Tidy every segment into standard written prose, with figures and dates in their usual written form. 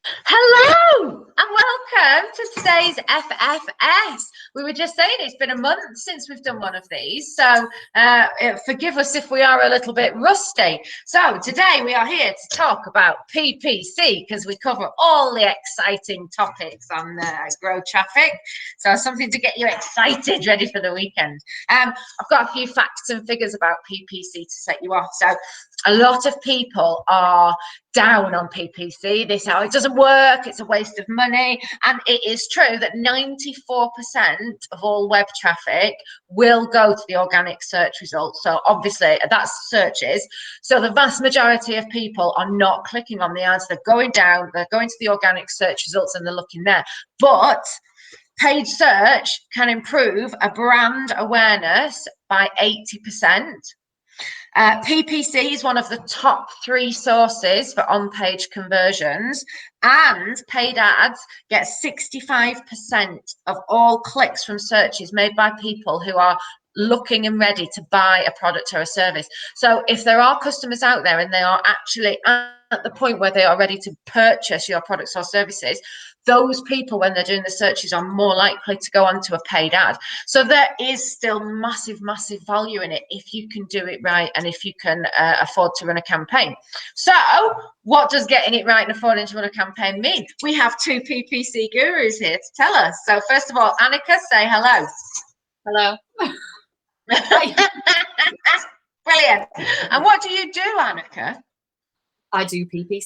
Hello and welcome to today's FFS. We were just saying it's been a month since we've done one of these, so forgive us if we are a little bit rusty. So today we are here to talk about PPC because we cover all the exciting topics on grow traffic. So something to get you excited, ready for the weekend. I've got a few facts and figures about PPC to set you off. So a lot of people are down on PPC. They say, oh, it doesn't work, it's a waste of money. And it is true that 94% of all web traffic will go to the organic search results. So obviously that's searches. So the vast majority of people are not clicking on the ads. They're going down, they're going to the organic search results and they're looking there. But paid search can improve a brand awareness by 80%. PPC is one of the top 3 sources for on-page conversions, and paid ads get 65% of all clicks from searches made by people who are looking and ready to buy a product or a service. So if there are customers out there and they are actually at the point where they are ready to purchase your products or services, those people, when they're doing the searches, are more likely to go onto a paid ad. So there is still massive value in it if you can do it right and if you can afford to run a campaign. So what does getting it right and affording to run a campaign mean? We have 2 PPC gurus here to tell us. So first of all, Annika, say hello. Hello. Brilliant. And what do you do, Annika? I do PPC.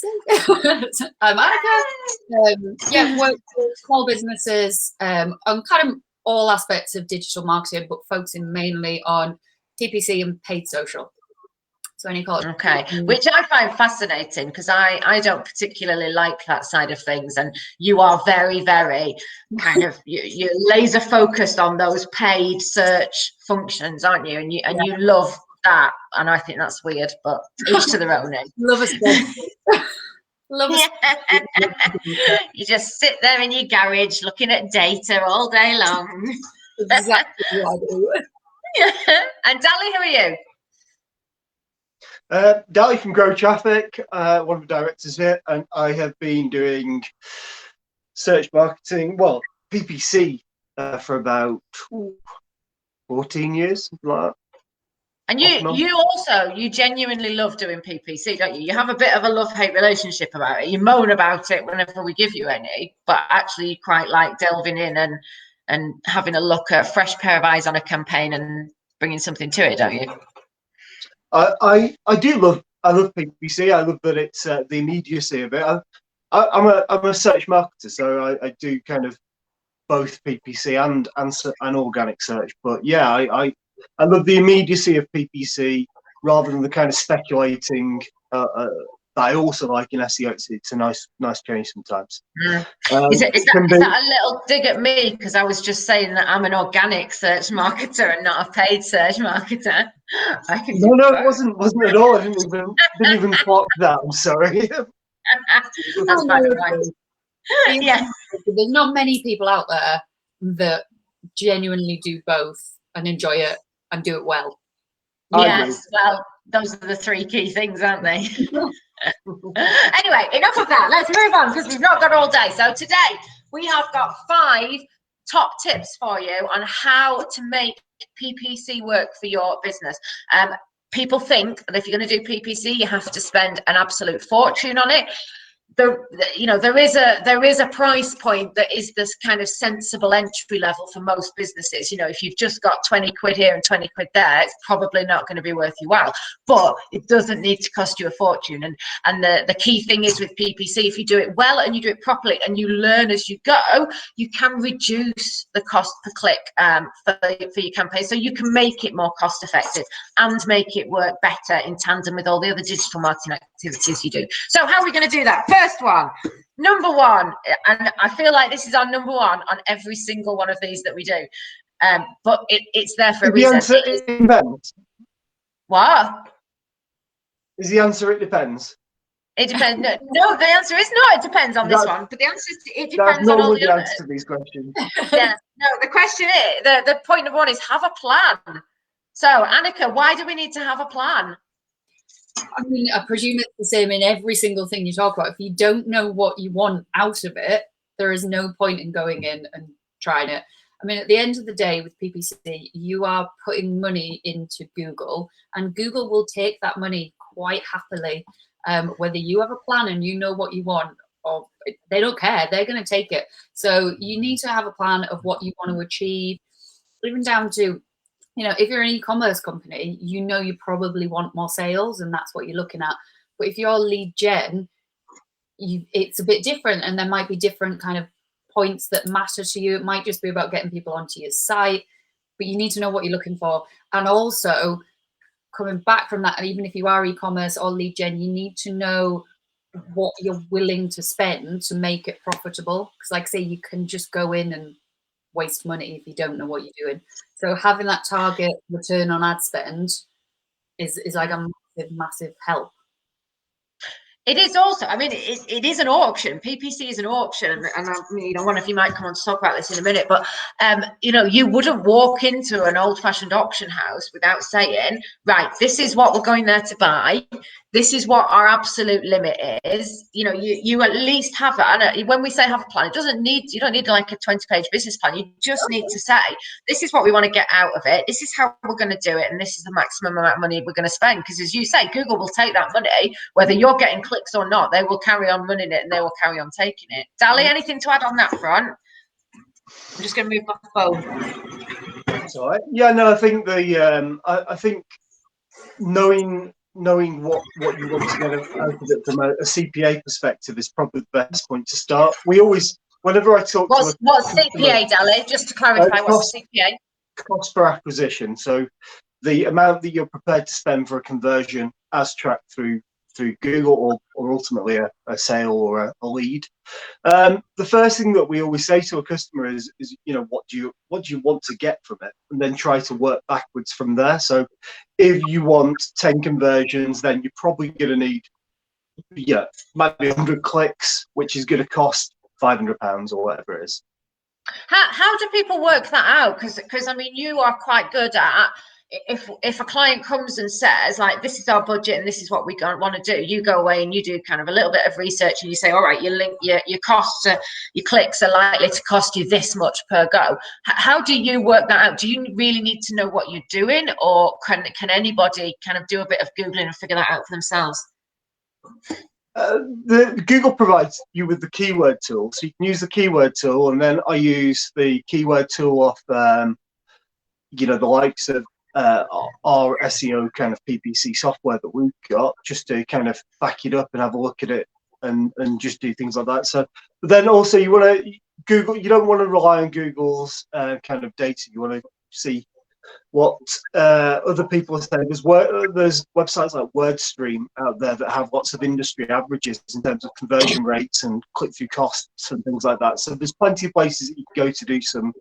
I'm Annika. Work with small businesses on kind of all aspects of digital marketing, but focusing mainly on PPC and paid social. So any call. Okay, which I find fascinating because I don't particularly like that side of things, and you are very kind of you're laser focused on those paid search functions, aren't you? And you love that, and I think that's weird, but each to their own. Love us. Love us. You just sit there in your garage looking at data all day long. Exactly what I do. And Dally, who are you? Dally from Grow Traffic, one of the directors here, and I have been doing search marketing, well, PPC, for about 14 years, something like that. And you genuinely love doing PPC, don't you? You have a bit of a love-hate relationship about it. You moan about it whenever we give you any, but actually you quite like delving in and having a look at a fresh pair of eyes on a campaign and bringing something to it, don't you? I love PPC. I love that it's the immediacy of it. I'm a search marketer, so I do kind of both PPC and organic search. But yeah, I love the immediacy of PPC rather than the kind of speculating that I also like in SEO. It's a nice change sometimes. Is that a little dig at me because I was just saying that I'm an organic search marketer and not a paid search marketer? No, it wasn't at all. I didn't even clock that. I'm sorry. That's fine. Yeah. There's not many people out there that genuinely do both and enjoy it and do it well. Yes, well, those are the 3 key things, aren't they? Anyway, enough of that. Let's move on because we've not got all day. So today we have got 5 top tips for you on how to make PPC work for your business. People think that if you're going to do PPC, you have to spend an absolute fortune on it. There is a price point that is this kind of sensible entry level for most businesses. If you've just got 20 quid here and 20 quid there, it's probably not going to be worth your while, but it doesn't need to cost you a fortune. And the key thing is with PPC, if you do it well and you do it properly and you learn as you go, you can reduce the cost per click for your campaign, so you can make it more cost effective and make it work better in tandem with all the other digital marketing activities you do. So how are we going to do that? First one, number 1, and I feel like this is our number 1 on every single one of these that we do, but it's there for a reason. The answer depends. What? Is the answer it depends? It depends. No, the answer is no, it depends on this one, but the answer is it depends on all the others. To these questions. Yeah, no, the question is, the point number 1 is have a plan. So Annika, why do we need to have a plan? I mean, I presume it's the same in every single thing you talk about. If you don't know what you want out of it, there is no point in going in and trying it. I mean, at the end of the day with PPC, you are putting money into Google, and Google will take that money quite happily. Whether you have a plan and you know what you want, or they don't care, they're going to take it. So you need to have a plan of what you want to achieve, even down to, you know, if you're an e-commerce company, you know you probably want more sales, and that's what you're looking at. But if you're lead gen, it's a bit different, and there might be different kind of points that matter to you. It might just be about getting people onto your site, but you need to know what you're looking for. And also, coming back from that, even if you are e-commerce or lead gen, you need to know what you're willing to spend to make it profitable. Because like I say, you can just go in and waste money if you don't know what you're doing. So having that target return on ad spend is like a massive help. It is also, I mean, it is an auction. PPC is an auction, and you know, one of you might come on to talk about this in a minute. But you know, you wouldn't walk into an old-fashioned auction house without saying, right, this is what we're going there to buy. This is what our absolute limit is. You know, you at least have that. And when we say have a plan, you don't need like a 20-page business plan. You just need to say, this is what we want to get out of it. This is how we're going to do it, and this is the maximum amount of money we're going to spend. Because as you say, Google will take that money, whether you're getting clicks or not. They will carry on running it, and they will carry on taking it. Dali, anything to add on that front? I'm just going to move my phone. That's all right. Yeah, no, I think I think knowing what you want to get out of it from a CPA perspective is probably the best point to start. We always, whenever I talk what's CPA, Dali? Just to clarify, what's CPA? Cost per acquisition. So the amount that you're prepared to spend for a conversion as tracked through Google, or ultimately a sale or a lead. The first thing that we always say to a customer is you know, what do you want to get from it, and then try to work backwards from there. So if you want 10 conversions, then you're probably going to need, yeah, maybe 100 clicks, which is going to cost £500 or whatever it is. How do people work that out? Because I mean, you are quite good at, if a client comes and says, like, this is our budget and this is what we want to do, you go away and you do kind of a little bit of research and you say, all right, your costs, your clicks are likely to cost you this much per go. How do you work that out? Do you really need to know what you're doing, or can anybody kind of do a bit of Googling and figure that out for themselves? The Google provides you with the keyword tool, so you can use the keyword tool, and then I use the keyword tool off you know, the likes of our SEO kind of PPC software that we've got, just to kind of back it up and have a look at it and just do things like that. So, but then also you want to Google, you don't want to rely on Google's kind of data. You want to see what other people are saying. There's websites like WordStream out there that have lots of industry averages in terms of conversion rates and click-through costs and things like that. So there's plenty of places that you can go to do some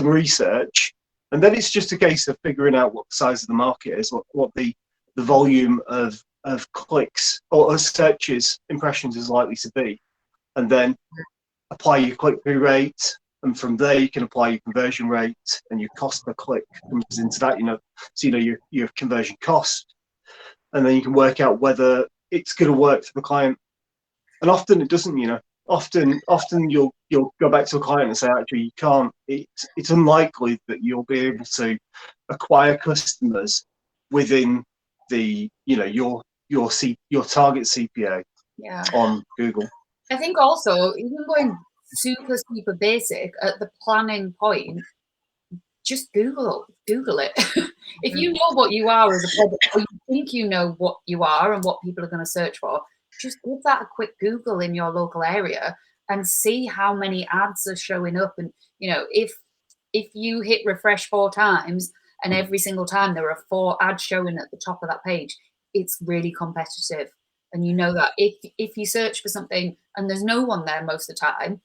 research. And then it's just a case of figuring out what the size of the market is, what the volume of clicks or searches, impressions is likely to be, and then apply your click-through rate, and from there you can apply your conversion rate, and your cost per click comes into that. You know, so you know your conversion cost, and then you can work out whether it's going to work for the client. And often it doesn't. You know, often you'll go back to a client and say, actually, you can't. It's unlikely that you'll be able to acquire customers within the, you know, your target CPA on Google. I think also, even going super basic at the planning point, just Google it. If you know what you are as a product, or you think you know what you are and what people are going to search for, just give that a quick Google in your local area and see how many ads are showing up. And, you know, if you hit refresh 4 times and every single time there are 4 ads showing at the top of that page, it's really competitive. And you know that if you search for something and there's no one there most of the time,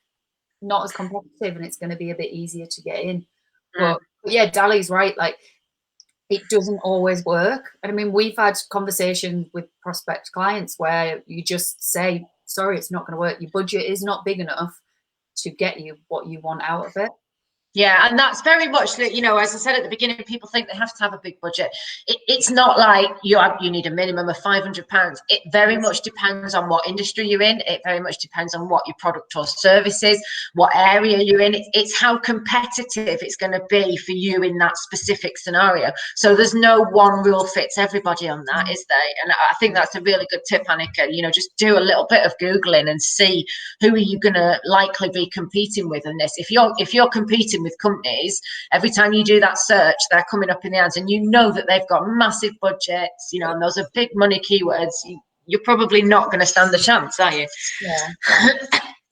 not as competitive, and it's going to be a bit easier to get in. But yeah, Dali's right. Like, it doesn't always work. And I mean, we've had conversations with prospect clients where you just say, sorry, it's not going to work. Your budget is not big enough to get you what you want out of it. Yeah, and that's very much that, you know, as I said at the beginning, people think they have to have a big budget. It's not like you need a minimum of £500. It very much depends on what industry you're in. It very much depends on what your product or service is, what area you're in. It's how competitive it's going to be for you in that specific scenario. So there's no one rule fits everybody on that, is there? And I think that's a really good tip, Annika. You know, just do a little bit of Googling and see who are you going to likely be competing with in this. If you're competing with companies, every time you do that search, they're coming up in the ads, and you know that they've got massive budgets, you know, and those are big money keywords. You're probably not going to stand the chance, are you? Yeah.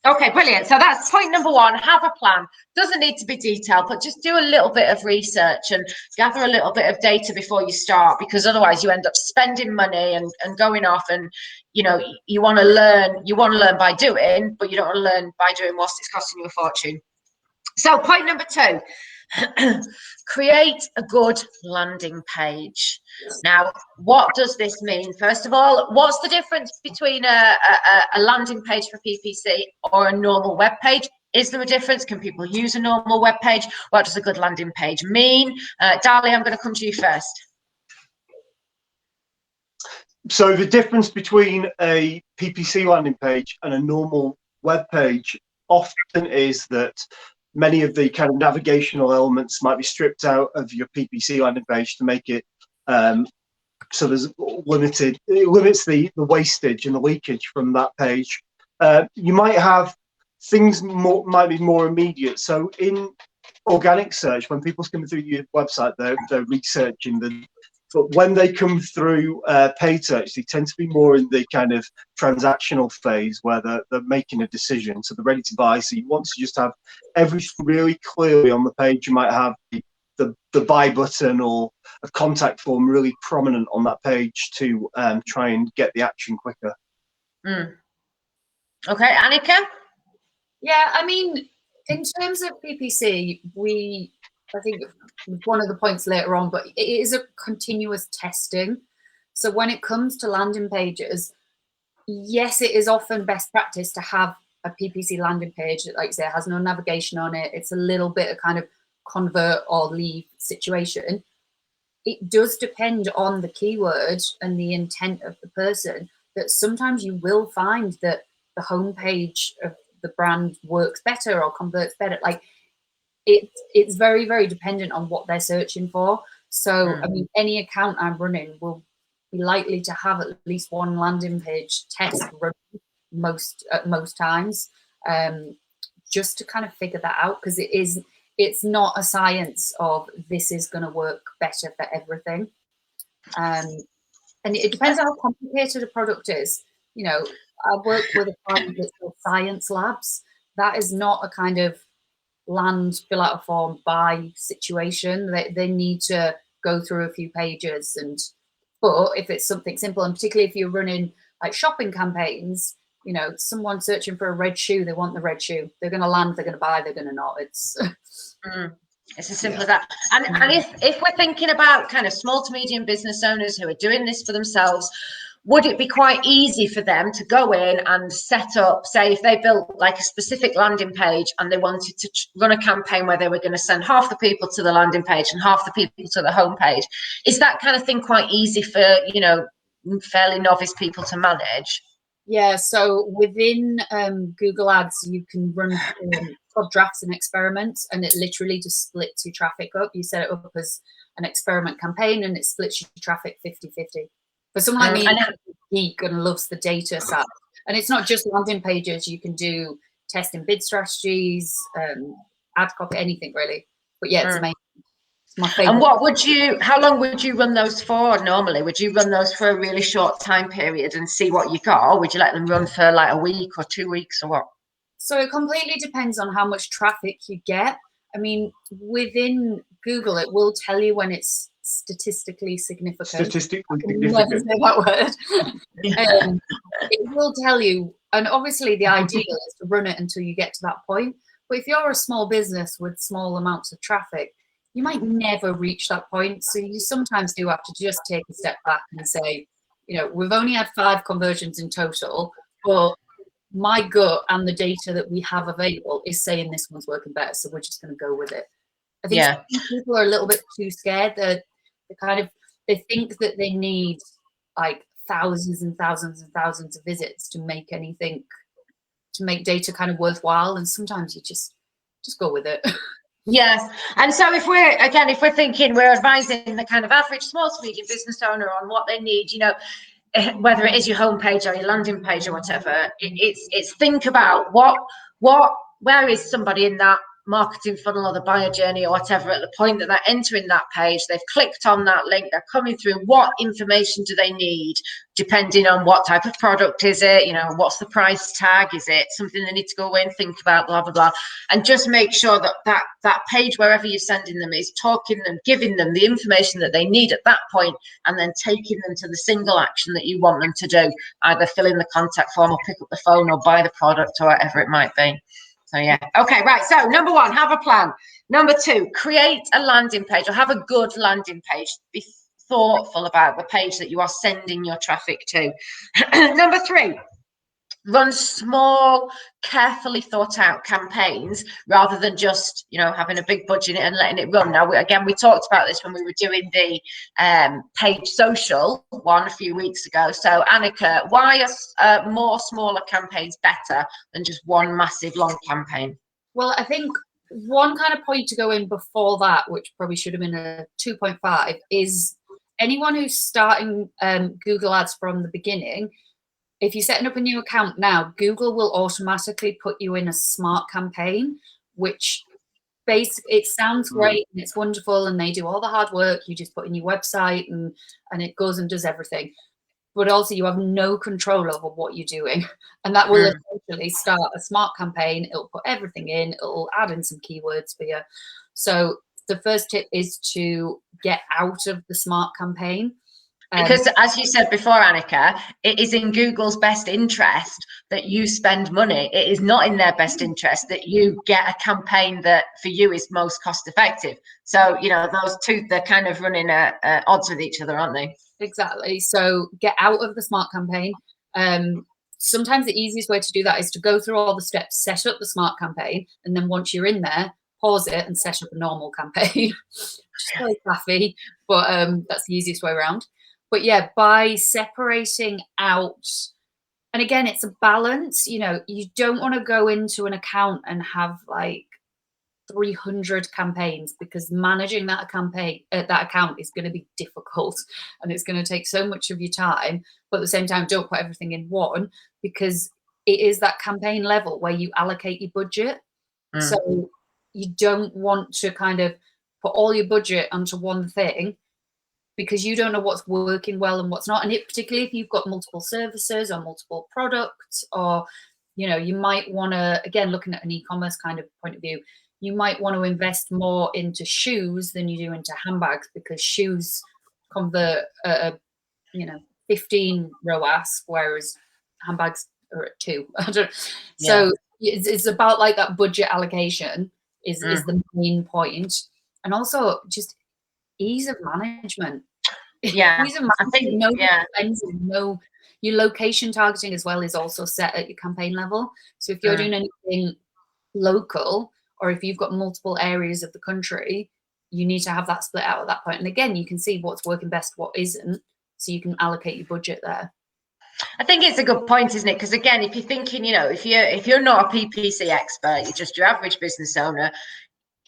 Okay, brilliant. So that's point number one. Have a plan. Doesn't need to be detailed, but just do a little bit of research and gather a little bit of data before you start, because otherwise you end up spending money and going off, and you know, you want to learn by doing, but you don't want to learn by doing whilst it's costing you a fortune. So point number two, create a good landing page. Now, what does this mean? First of all, what's the difference between a landing page for PPC or a normal web page? Is there a difference? Can people use a normal web page? What does a good landing page mean? Dali, I'm going to come to you first. So the difference between a PPC landing page and a normal web page often is that many of the kind of navigational elements might be stripped out of your PPC landing page to make it so there's it limits the wastage and the leakage from that page. You might have things might be more immediate. So in organic search, when people's coming through your website, they're researching but when they come through paid search, they tend to be more in the kind of transactional phase where they're making a decision. So they're ready to buy. So you want to just have everything really clearly on the page. You might have the buy button or a contact form really prominent on that page to try and get the action quicker. Okay, Annika? Yeah, I mean, in terms of PPC, I think one of the points later on, but it is a continuous testing. So when it comes to landing pages, yes, it is often best practice to have a PPC landing page that, like I say, has no navigation on it. It's a little bit of kind of convert or leave situation. It does depend on the keyword and the intent of the person, that sometimes you will find that the homepage of the brand works better or converts better. Like, it's very, very dependent on what they're searching for. So, I mean, any account I'm running will be likely to have at least one landing page test run at most times, just to kind of figure that out, because it's not a science of this is going to work better for everything. And it depends on how complicated a product is. You know, I work with a client that's called Science Labs. That is not a kind of land, fill out a form, buy situation. They need to go through a few pages. But if it's something simple, and particularly if you're running like shopping campaigns, you know, someone searching for a red shoe, they want the red shoe. They're going to land, they're going to buy, they're going to not. It's as simple as that. And if we're thinking about kind of small to medium business owners who are doing this for themselves, would it be quite easy for them to go in and set up, say, if they built like a specific landing page and they wanted to run a campaign where they were going to send half the people to the landing page and half the people to the homepage? Is that kind of thing quite easy for, you know, fairly novice people to manage? Yeah, so within Google Ads, you can run pod drafts and experiments, and it literally just splits your traffic up. You set it up as an experiment campaign, and it splits your traffic 50-50. For someone like me, geek and loves the data side, and it's not just landing pages. You can do test and bid strategies, ad copy, anything really. But yeah, it's amazing. It's my favorite. And how long would you run those for normally? Would you run those for a really short time period and see what you got, or would you let them run for like a week or 2 weeks or what? So it completely depends on how much traffic you get. I mean, within Google, it will tell you when it's statistically significant. Statistically significant. Never say that word. It will tell you, and obviously the ideal is to run it until you get to that point. But if you're a small business with small amounts of traffic, you might never reach that point. So you sometimes do have to just take a step back and say, you know, we've only had 5 conversions in total, but my gut and the data that we have available is saying this one's working better, so we're just going to go with it. I think Yeah. some people are a little bit too scared that they think that they need like thousands and thousands and thousands of visits to make anything, to make data kind of worthwhile. And sometimes you just go with it. Yes. And so if we're thinking, we're advising the kind of average small to medium business owner on what they need, you know, whether it is your homepage or your landing page or whatever, it's think about where is somebody in that marketing funnel or the buyer journey or whatever at the point that they're entering that page, they've clicked on that link, they're coming through, what information do they need depending on what type of product is it, you know, what's the price tag, is it something they need to go away and think about, blah blah blah, and just make sure that page, wherever you're sending them, is talking them, giving them the information that they need at that point, and then taking them to the single action that you want them to do, either fill in the contact form or pick up the phone or buy the product or whatever it might be. So yeah, okay, right. So number one, have a plan. Number two, create a landing page, or have a good landing page. Be thoughtful about the page that you are sending your traffic to. Number three, run small, carefully thought out campaigns rather than just, you know, having a big budget and letting it run. Now, we talked about this when we were doing the Page Social one a few weeks ago. So Annika, why are more smaller campaigns better than just one massive long campaign? Well, I think one kind of point to go in before that, which probably should have been a 2.5, is anyone who's starting Google Ads from the beginning. If you're setting up a new account now, Google will automatically put you in a smart campaign, which it sounds great and it's wonderful and they do all the hard work. You just put in your website and it goes and does everything. But also you have no control over what you're doing. And that will essentially start a smart campaign. It'll put everything in. It'll add in some keywords for you. So the first tip is to get out of the smart campaign. Because as you said before, Annika, it is in Google's best interest that you spend money. It is not in their best interest that you get a campaign that for you is most cost effective. So, you know, those two, they're kind of running at odds with each other, aren't they? Exactly. So get out of the smart campaign. Sometimes the easiest way to do that is to go through all the steps, set up the smart campaign, and then once you're in there, pause it and set up a normal campaign. Just very faffy, but that's the easiest way around. But yeah, by separating out, and again, it's a balance. You know, you don't want to go into an account and have like 300 campaigns, because managing that account is going to be difficult and it's going to take so much of your time. But at the same time, don't put everything in one, because it is that campaign level where you allocate your budget. So you don't want to kind of put all your budget onto one thing, because you don't know what's working well and what's not. And particularly if you've got multiple services or multiple products, or, you know, you might want to, again, looking at an e-commerce kind of point of view, you might want to invest more into shoes than you do into handbags, because shoes convert, 15 ROAS, whereas handbags are at 2. So it's about like that budget allocation is the main point. And also just ease of management. Yeah, Ease of management, your location targeting as well is also set at your campaign level. So if you're doing anything local, or if you've got multiple areas of the country, you need to have that split out at that point. And again, you can see what's working best, what isn't, so you can allocate your budget there. I think it's a good point, isn't it? Because again, if you're thinking, you know, if you're not a PPC expert, you're just your average business owner,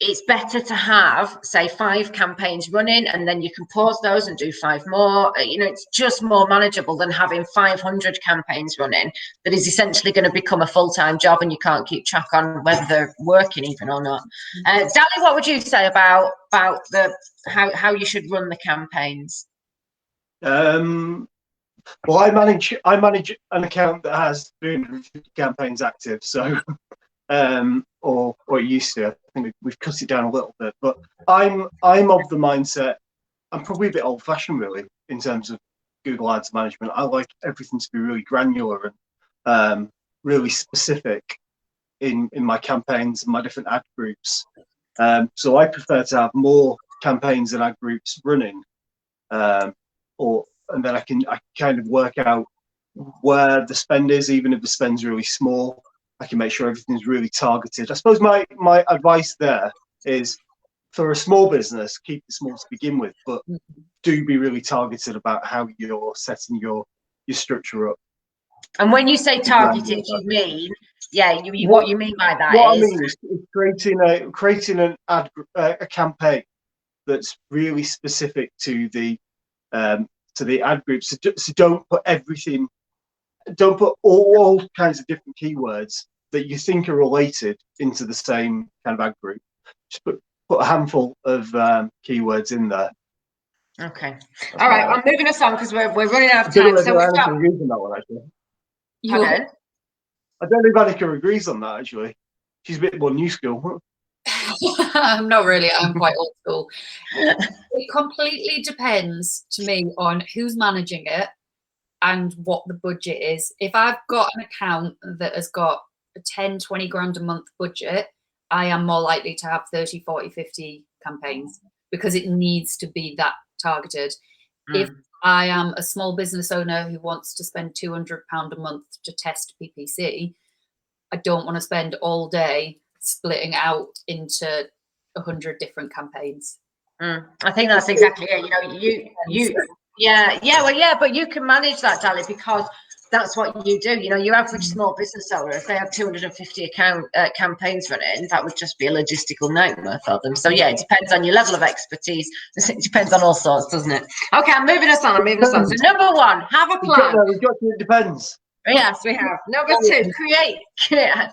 it's better to have, say, 5 campaigns running, and then you can pause those and do 5 more. You know, it's just more manageable than having 500 campaigns running that is essentially going to become a full-time job, and you can't keep track on whether they're working even or not. Dali, what would you say about the how you should run the campaigns? Well, I manage an account that has 350 campaigns active, so or it used to. I think we've cut it down a little bit, but I'm of the mindset, I'm probably a bit old-fashioned really in terms of Google Ads management. I like everything to be really granular and really specific in my campaigns and my different ad groups. So I prefer to have more campaigns and ad groups running, and then I can kind of work out where the spend is, even if the spend's really small. I can make sure everything's really targeted. I suppose my advice there is, for a small business, keep it small to begin with, but do be really targeted about how you're setting your structure up. And when you say targeted, you mean, what you mean by that what is... I mean is creating an a campaign that's really specific to the ad group. So don't put everything, don't put all kinds of different keywords that you think are related into the same kind of ad group. Just put a handful of keywords in there. Okay. All right. I'm moving us on because we're running out of time. So Annika agrees on that one, actually. Pardon? I don't know if Annika agrees on that, actually. She's a bit more new school. I'm not really. I'm quite old school. It completely depends to me on who's managing it and what the budget is. If I've got an account that has got a 10, 20 grand a month budget, I am more likely to have 30, 40, 50 campaigns because it needs to be that targeted. If I am a small business owner who wants to spend £200 a month to test PPC, I don't want to spend all day splitting out into 100 different campaigns. I think that's exactly it. But you can manage that, Dali, because that's what you do. Your average small business owner, if they have 250 campaigns running, that would just be a logistical nightmare for them. So yeah, it depends on your level of expertise. It depends on all sorts, doesn't it? Okay, I'm moving us on. So number one, have a plan. It depends. Yes, we have. Number two,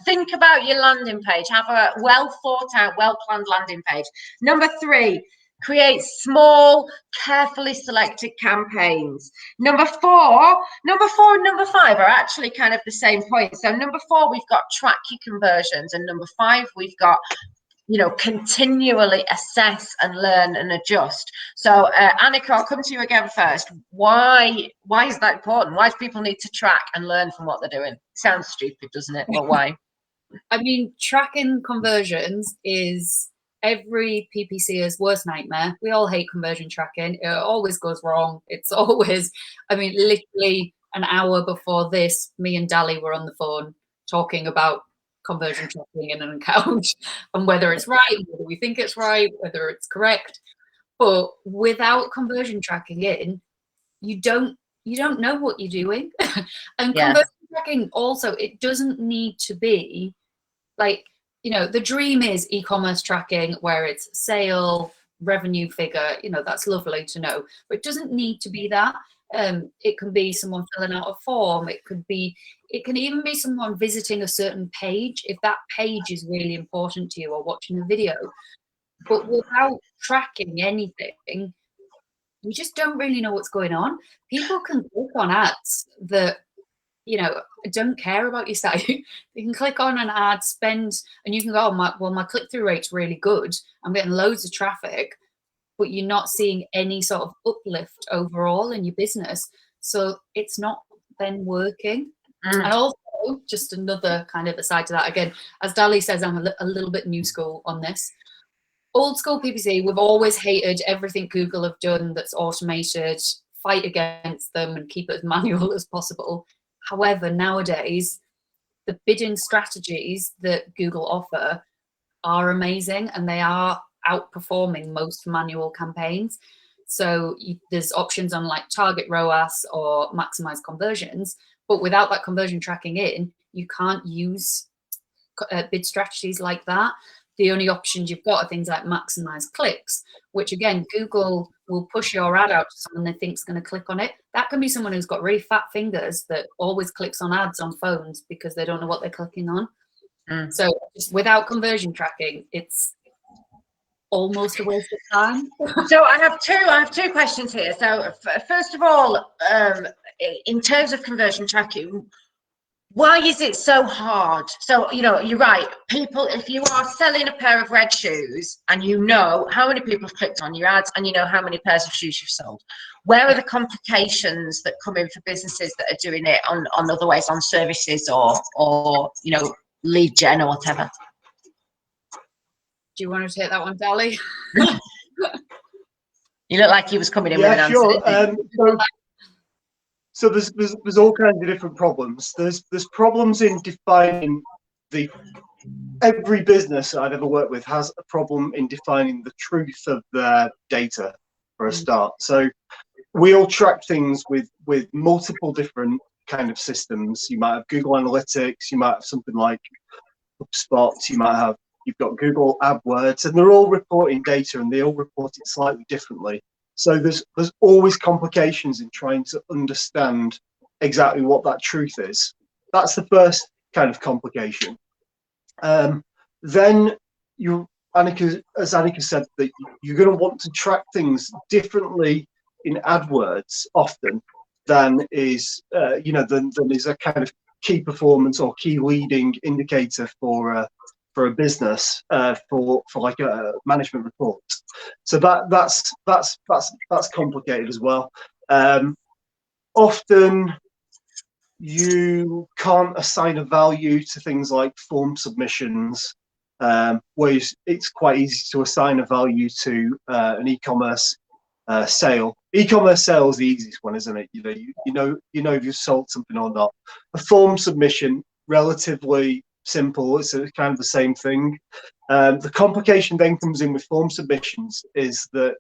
think about your landing page. Have a well thought out, well planned landing page. Number three, create small, carefully selected campaigns. Number four and number five are actually kind of the same point. So number four, we've got track your conversions, and number five, we've got continually assess and learn and adjust. So Annika, I'll come to you again first. Why is that important? Why do people need to track and learn from what they're doing? Sounds stupid, doesn't it? But why? I mean, tracking conversions is every PPCer's worst nightmare. We all hate conversion tracking. It always goes wrong. It's always, literally an hour before this, me and Dali were on the phone talking about conversion tracking in an account and whether it's right, whether we think it's right, whether it's correct. But without conversion tracking in, you don't know what you're doing. And conversion tracking also, it doesn't need to be like, the dream is e-commerce tracking where it's sale, revenue figure, that's lovely to know, but it doesn't need to be that. It can be someone filling out a form. It can even be someone visiting a certain page if that page is really important to you, or watching a video. But without tracking anything, we just don't really know what's going on. People can click on ads that don't care about your site. You can click on an ad, spend, and you can go, my click-through rate's really good. I'm getting loads of traffic, but you're not seeing any sort of uplift overall in your business. So it's not then working. And also, just another kind of aside to that, again, as Dali says, I'm a little bit new school on this. Old school PPC, we've always hated everything Google have done that's automated, fight against them and keep it as manual as possible. However, nowadays, the bidding strategies that Google offer are amazing, and they are outperforming most manual campaigns. So there's options on like target ROAS or maximize conversions, but without that conversion tracking in, you can't use bid strategies like that. The only options you've got are things like maximize clicks, which again, Google will push your ad out to someone they think's going to click on it. That can be someone who's got really fat fingers that always clicks on ads on phones because they don't know what they're clicking on. So just without conversion tracking, it's almost a waste of time. So I have two questions here. So first of all, in terms of conversion tracking, why is it so hard? So, you're right. People, if you are selling a pair of red shoes and you know how many people have clicked on your ads and you know how many pairs of shoes you've sold, where are the complications that come in for businesses that are doing it on other ways, on services or lead gen or whatever? Do you want to take that one, Dali? You look like he was coming in with an answer. Sure. So there's all kinds of different problems. There's problems in defining the. Every business I've ever worked with has a problem in defining the truth of their data for a start. So we all track things with multiple different kind of systems. You might have Google Analytics, you might have something like HubSpot, you've got Google AdWords, and they're all reporting data and they all report it slightly differently. So there's always complications in trying to understand exactly what that truth is. That's the first kind of complication. Then as Annika said, that you're going to want to track things differently in AdWords often than is than is a kind of key performance or key leading indicator for a business for like a management report. So that's complicated as well. Often you can't assign a value to things like form submissions, whereas it's quite easy to assign a value to an e-commerce sale. E-commerce sale is the easiest one, isn't it? You know if you've sold something or not. A form submission, relatively simple. It's kind of the same thing. The complication then comes in with form submissions is that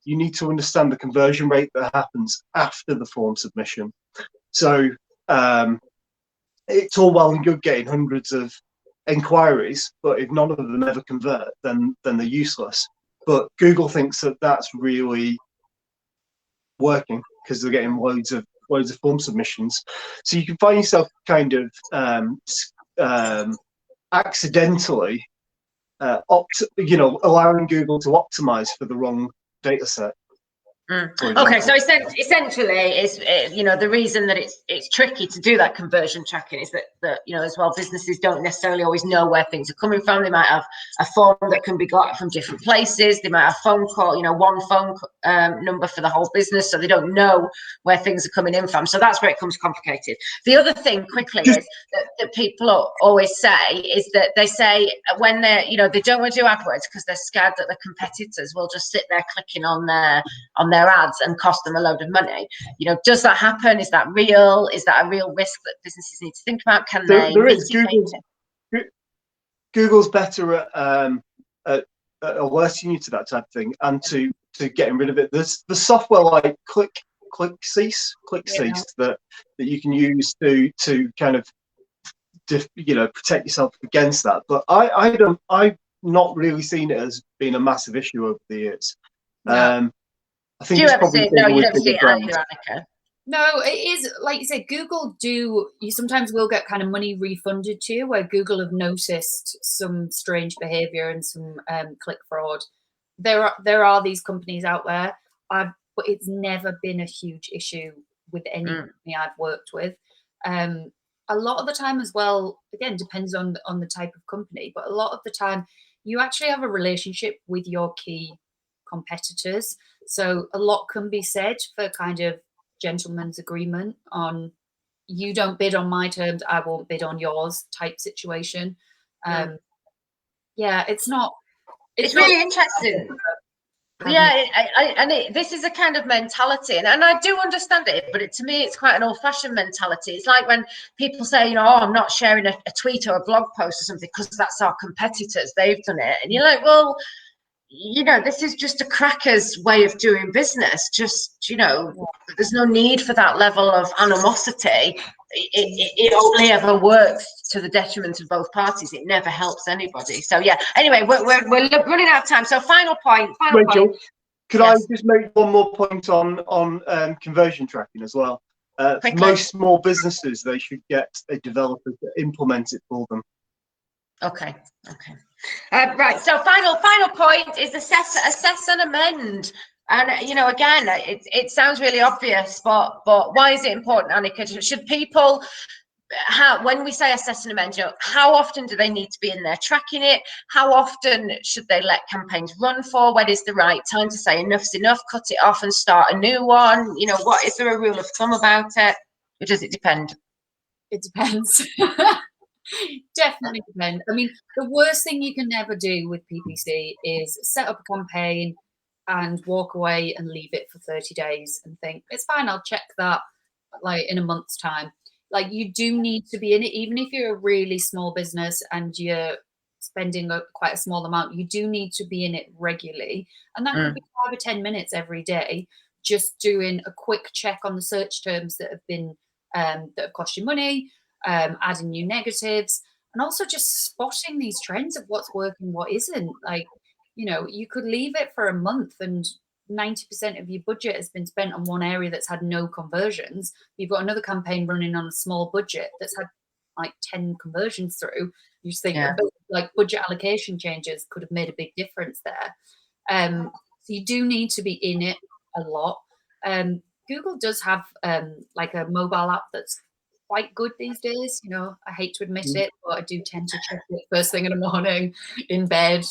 you need to understand the conversion rate that happens after the form submission. So it's all well and good getting hundreds of inquiries, but if none of them ever convert, then they're useless. But Google thinks that that's really working because they're getting loads of form submissions. So you can find yourself kind of accidentally allowing Google to optimize for the wrong data set. Okay, so essentially, it's the reason that it's tricky to do that conversion tracking is that as well, businesses don't necessarily always know where things are coming from. They might have a form that can be got from different places. They might have phone call, one phone number for the whole business, so they don't know where things are coming in from. So that's where it becomes complicated. The other thing, quickly, is that people always say is that they say when they don't want to do AdWords because they're scared that the competitors will just sit there clicking on their ads and cost them a load of money. Does that happen? Is that real? Is that a real risk that businesses need to think about? Can they mitigate it? Google's better at alerting you to that type of thing and to getting rid of it. There's the software like ClickCease that you can use to kind of protect yourself against that. But I've not really seen it as being a massive issue over the years. No. I think do you ever see it? No, you don't see it either, Annika. No, it is like you said. Google you sometimes will get kind of money refunded to you, where Google have noticed some strange behavior and some click fraud. There are these companies out there, but it's never been a huge issue with any company I've worked with. A lot of the time as well, again, depends on the type of company, but a lot of the time you actually have a relationship with your key competitors. So a lot can be said for kind of gentleman's agreement on you don't bid on my terms, I won't bid on yours type situation. It's not. It's really interesting. This is a kind of mentality, and I do understand it, but to me, it's quite an old-fashioned mentality. It's like when people say, I'm not sharing a tweet or a blog post or something because that's our competitors, they've done it, and you're like, well, this is just a cracker's way of doing business. There's no need for that level of animosity. It only ever works to the detriment of both parties. It never helps anybody. So anyway, we're running out of time. So final point. Rachel, could I just make one more point on conversion tracking as well? For most small businesses, they should get a developer to implement it for them. Okay. Right. So final point is assess and amend. And again, it sounds really obvious, but why is it important, Annika? Should people, when we say assess and amend, how often do they need to be in there tracking it? How often should they let campaigns run for? When is the right time to say enough's enough, cut it off and start a new one? What is there a rule of thumb about it? Or does it depend? It depends. Definitely depends. I mean, the worst thing you can never do with PPC is set up a campaign and walk away and leave it for 30 days and think it's fine, I'll check that like in a month's time. Like you do need to be in it, even if you're a really small business and you're spending quite a small amount, you do need to be in it regularly. And that could be 5 or 10 minutes every day, just doing a quick check on the search terms that have been, that have cost you money, adding new negatives, and also just spotting these trends of what's working, what isn't. Like, you know, you could leave it for a month and 90% of your budget has been spent on one area that's had no conversions. You've got another campaign running on a small budget that's had like 10 conversions through. You just think like budget allocation changes could have made a big difference there. So you do need to be in it a lot. Google does have like a mobile app that's quite good these days. You know, I hate to admit it, but I do tend to check it first thing in the morning in bed.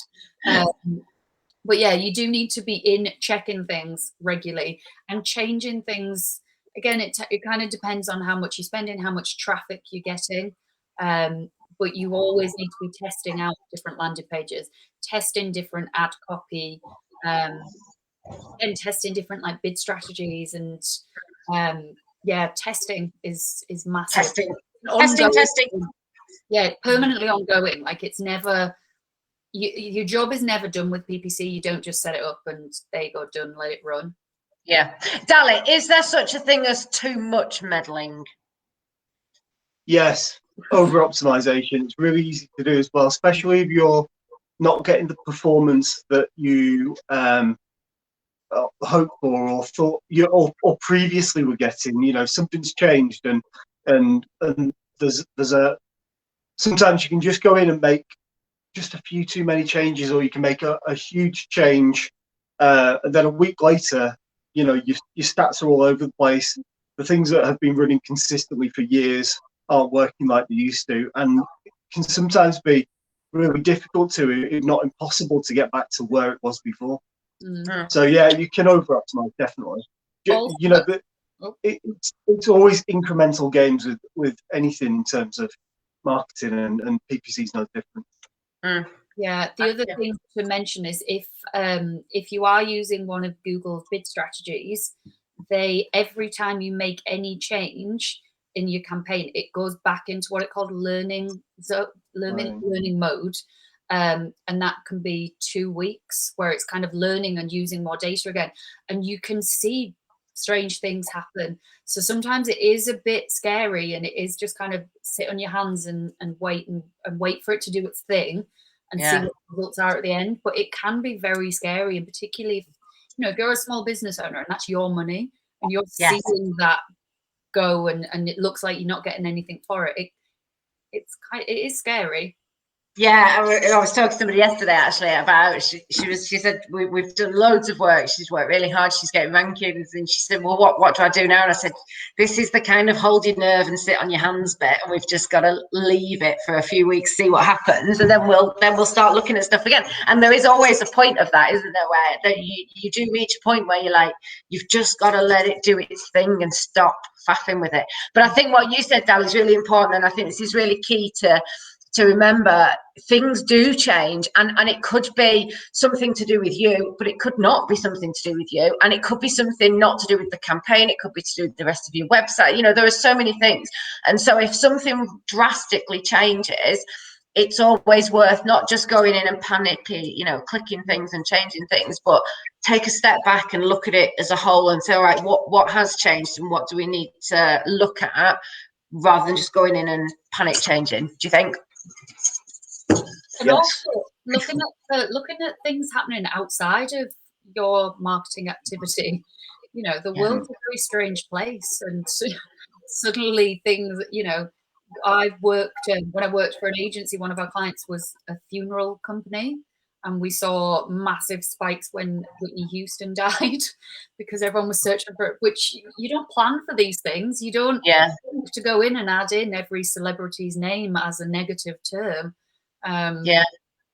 But yeah, you do need to be in checking things regularly and changing things. Again, it kind of depends on how much you're spending, how much traffic you're getting. But you always need to be testing out different landing pages, testing different ad copy, and testing different like bid strategies. And yeah, testing is massive. Testing. Yeah, permanently ongoing. Like it's never. Your job is never done with PPC. You don't just set it up and there you go, done, let it run. Yeah. Dali, is there such a thing as too much meddling? Yes, over optimization. It's really easy to do as well, especially if you're not getting the performance that you hoped for or thought you or previously were getting. You know, something's changed and there's a sometimes you can just go in and make just a few too many changes, or you can make a huge change, and then a week later, you know, your stats are all over the place. The things that have been running consistently for years aren't working like they used to, and it can sometimes be really difficult to, if not impossible, to get back to where it was before. So yeah, you can over optimize, definitely. Also, you know, it's always incremental games with anything in terms of marketing, and PPC is no different. Yeah, the other thing to mention is if you are using one of Google's bid strategies, every time you make any change in your campaign, it goes back into what it called learning mode, and that can be 2 weeks where it's kind of learning and using more data again, and you can see strange things happen. So sometimes it is a bit scary, and it is just kind of sit on your hands and wait for it to do its thing and see what the results are at the end. But it can be very scary, and particularly if, you know, if you're a small business owner and that's your money and you're seeing that go and it looks like you're not getting anything for it, it is scary. Yeah, I was talking to somebody yesterday actually about she said we've done loads of work. She's worked really hard. She's getting rankings, and she said, "Well, what do I do now?" And I said, "This is the kind of hold your nerve and sit on your hands bit, and we've just got to leave it for a few weeks, see what happens, and then we'll start looking at stuff again." And there is always a point of that, isn't there, where that you do reach a point where you're like, you've just got to let it do its thing and stop faffing with it. But I think what you said, Dal, is really important, and I think this is really key to remember. Things do change, and it could be something to do with you, but it could not be something to do with you, and it could be something not to do with the campaign. It could be to do with the rest of your website. You know, there are so many things, and so if something drastically changes, it's always worth not just going in and panicky, you know, clicking things and changing things, but take a step back and look at it as a whole and say, all right, what has changed and what do we need to look at, rather than just going in and panic changing. Do you think? And also looking at things happening outside of your marketing activity. You know, the world's a very strange place, and suddenly things, you know, I've worked when I worked for an agency, one of our clients was a funeral company, and we saw massive spikes when Whitney Houston died because everyone was searching for it, which you don't plan for these things. You don't think to go in and add in every celebrity's name as a negative term.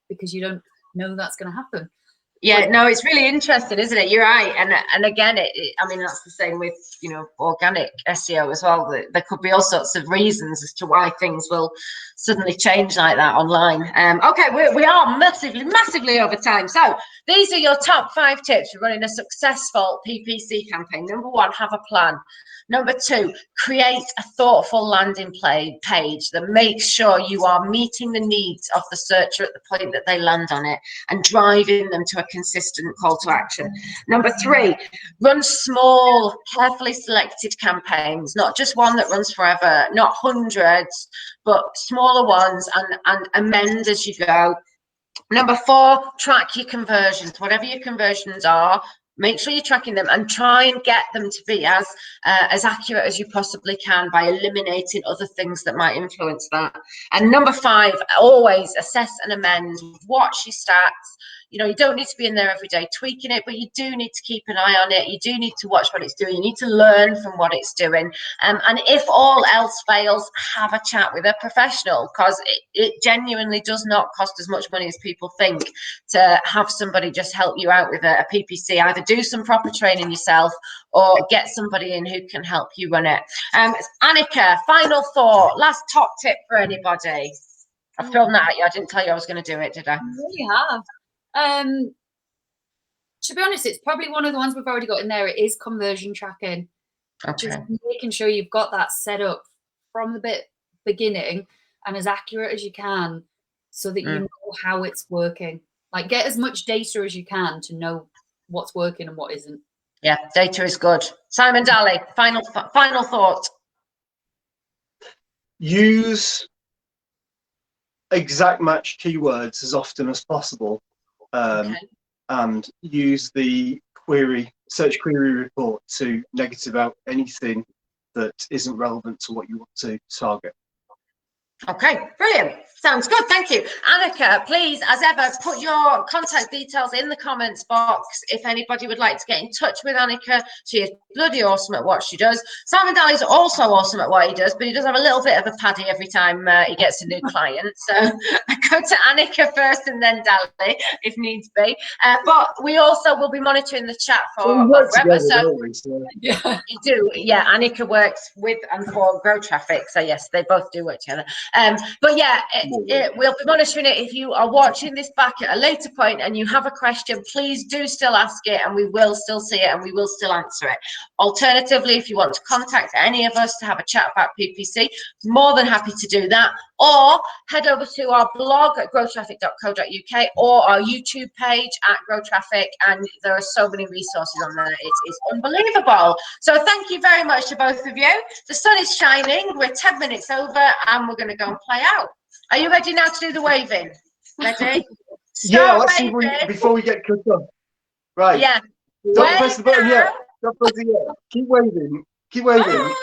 Because you don't know that's going to happen. Yeah, no, it's really interesting, isn't it? You're right, and again, I mean, that's the same with, you know, organic SEO as well. There could be all sorts of reasons as to why things will suddenly change like that online. Okay, we are massively over time. So these are your top 5 tips for running a successful PPC campaign. Number 1, have a plan. Number 2, create a thoughtful landing page that makes sure you are meeting the needs of the searcher at the point that they land on it and driving them to a consistent call to action. Number 3, run small, carefully selected campaigns, not just one that runs forever, not hundreds, but smaller ones, and amend as you go. Number 4, track your conversions. Whatever your conversions are, make sure you're tracking them and try and get them to be as accurate as you possibly can by eliminating other things that might influence that. And number 5, always assess and amend. Watch your stats. You know, you don't need to be in there every day tweaking it, but you do need to keep an eye on it. You do need to watch what it's doing. You need to learn from what it's doing. And if all else fails, have a chat with a professional, because it genuinely does not cost as much money as people think to have somebody just help you out with a PPC. Either do some proper training yourself or get somebody in who can help you run it. Annika, final thought, last top tip for anybody. I've thrown that at you. I didn't tell you I was going to do it, did I? You really have. To be honest, it's probably one of the ones we've already got in there. It is conversion tracking. Okay. Just making sure you've got that set up from the beginning and as accurate as you can, so that you know how it's working. Like, get as much data as you can to know what's working and what isn't. Yeah, data is good. Simon Daly, final thought. Use exact match keywords as often as possible, and use the search query report to negative out anything that isn't relevant to what you want to target. Okay, brilliant. Sounds good. Thank you. Annika, please, as ever, put your contact details in the comments box if anybody would like to get in touch with Annika. She is bloody awesome at what she does. Simon Daly is also awesome at what he does, but he does have a little bit of a paddy every time he gets a new client. So I go to Annika first and then Daly if needs be. But we also will be monitoring the chat for forever. So Yeah. you do, yeah. Annika works with and for Grow Traffic, so yes, they both do work together. But yeah, we'll be monitoring it. If you are watching this back at a later point and you have a question, please do still ask it, and we will still see it and we will still answer it. Alternatively, if you want to contact any of us to have a chat about PPC, more than happy to do that. Or head over to our blog at growtraffic.co.uk or our YouTube page at Grow Traffic, and there are so many resources on there. It is unbelievable. So thank you very much to both of you. The sun is shining. We're 10 minutes over and we're going to go and play out. Are you ready now to do the waving? Ready? Yeah, let's see before we get cut off. Right. Yeah. Don't press the button yet. Don't press it yet. Keep waving. Keep waving.